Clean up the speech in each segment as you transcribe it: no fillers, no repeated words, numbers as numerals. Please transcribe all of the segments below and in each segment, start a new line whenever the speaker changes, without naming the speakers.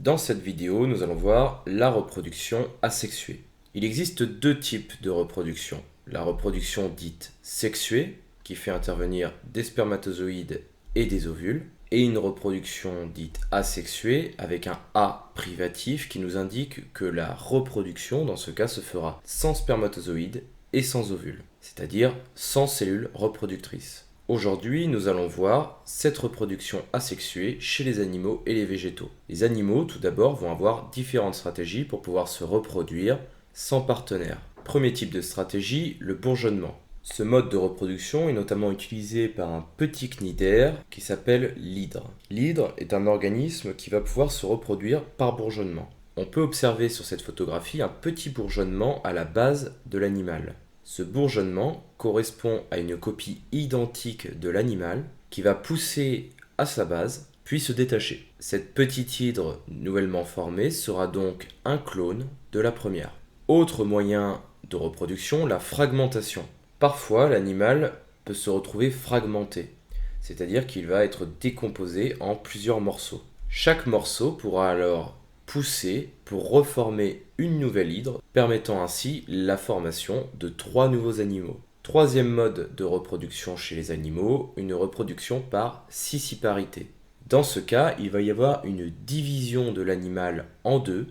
Dans cette vidéo, nous allons voir la reproduction asexuée. Il existe deux types de reproduction. La reproduction dite sexuée, qui fait intervenir des spermatozoïdes et des ovules, et une reproduction dite asexuée, avec un A privatif qui nous indique que la reproduction, dans ce cas, se fera sans spermatozoïdes et sans ovules, c'est-à-dire sans cellules reproductrices. Aujourd'hui, nous allons voir cette reproduction asexuée chez les animaux et les végétaux. Les animaux, tout d'abord, vont avoir différentes stratégies pour pouvoir se reproduire sans partenaire. Premier type de stratégie, le bourgeonnement. Ce mode de reproduction est notamment utilisé par un petit cnidaire qui s'appelle l'hydre. L'hydre est un organisme qui va pouvoir se reproduire par bourgeonnement. On peut observer sur cette photographie un petit bourgeonnement à la base de l'animal. Ce bourgeonnement correspond à une copie identique de l'animal qui va pousser à sa base puis se détacher. Cette petite hydre nouvellement formée sera donc un clone de la première. Autre moyen de reproduction, la fragmentation. Parfois, l'animal peut se retrouver fragmenté, c'est-à-dire qu'il va être décomposé en plusieurs morceaux. Chaque morceau pourra alors pousser pour reformer une nouvelle hydre, permettant ainsi la formation de 3 nouveaux animaux. Troisième mode de reproduction chez les animaux, une reproduction par scissiparité. Dans ce cas, il va y avoir une division de l'animal en deux,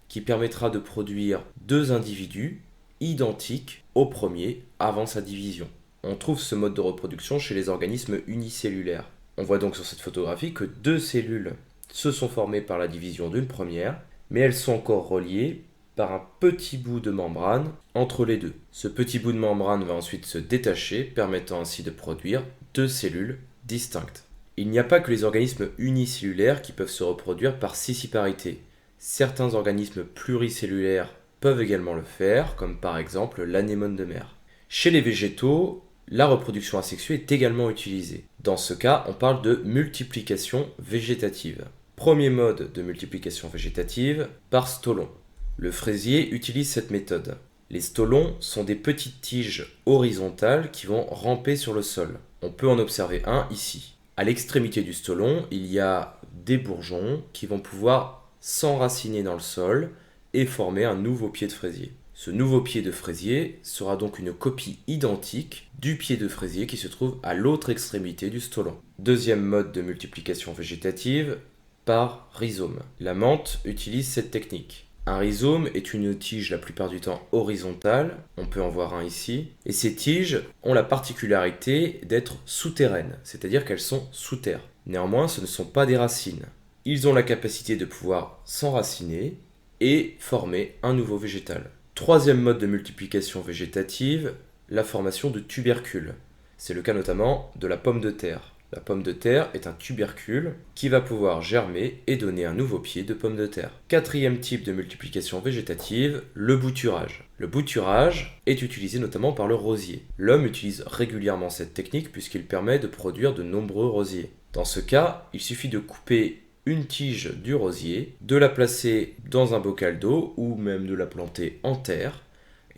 qui permettra de produire 2 individus identiques au premier avant sa division. On trouve ce mode de reproduction chez les organismes unicellulaires. On voit donc sur cette photographie que 2 cellules se sont formées par la division d'une première, mais elles sont encore reliées par un petit bout de membrane entre les deux. Ce petit bout de membrane va ensuite se détacher, permettant ainsi de produire 2 cellules distinctes. Il n'y a pas que les organismes unicellulaires qui peuvent se reproduire par scissiparité. Certains organismes pluricellulaires peuvent également le faire, comme par exemple l'anémone de mer. Chez les végétaux, la reproduction asexuée est également utilisée. Dans ce cas, on parle de multiplication végétative. Premier mode de multiplication végétative, par stolon. Le fraisier utilise cette méthode. Les stolons sont des petites tiges horizontales qui vont ramper sur le sol. On peut en observer un ici. À l'extrémité du stolon, il y a des bourgeons qui vont pouvoir s'enraciner dans le sol et former un nouveau pied de fraisier. Ce nouveau pied de fraisier sera donc une copie identique du pied de fraisier qui se trouve à l'autre extrémité du stolon. Deuxième mode de multiplication végétative, par rhizome. La menthe utilise cette technique. Un rhizome est une tige la plupart du temps horizontale, on peut en voir un ici, et ces tiges ont la particularité d'être souterraines, c'est-à-dire qu'elles sont sous terre. Néanmoins, ce ne sont pas des racines. Ils ont la capacité de pouvoir s'enraciner et former un nouveau végétal. Troisième mode de multiplication végétative, la formation de tubercules. C'est le cas notamment de la pomme de terre. La pomme de terre est un tubercule qui va pouvoir germer et donner un nouveau pied de pomme de terre. Quatrième type de multiplication végétative, le bouturage. Le bouturage est utilisé notamment par le rosier. L'homme utilise régulièrement cette technique puisqu'il permet de produire de nombreux rosiers. Dans ce cas, il suffit de couper une tige du rosier, de la placer dans un bocal d'eau ou même de la planter en terre,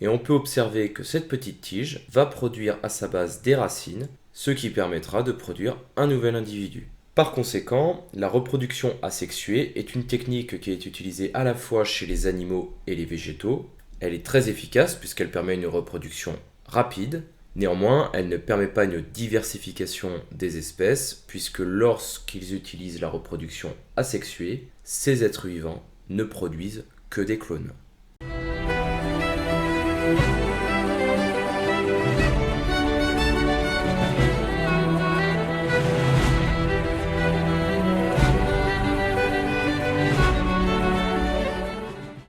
et on peut observer que cette petite tige va produire à sa base des racines, ce qui permettra de produire un nouvel individu. Par conséquent, la reproduction asexuée est une technique qui est utilisée à la fois chez les animaux et les végétaux. Elle est très efficace puisqu'elle permet une reproduction rapide. Néanmoins, elle ne permet pas une diversification des espèces puisque lorsqu'ils utilisent la reproduction asexuée, ces êtres vivants ne produisent que des clones.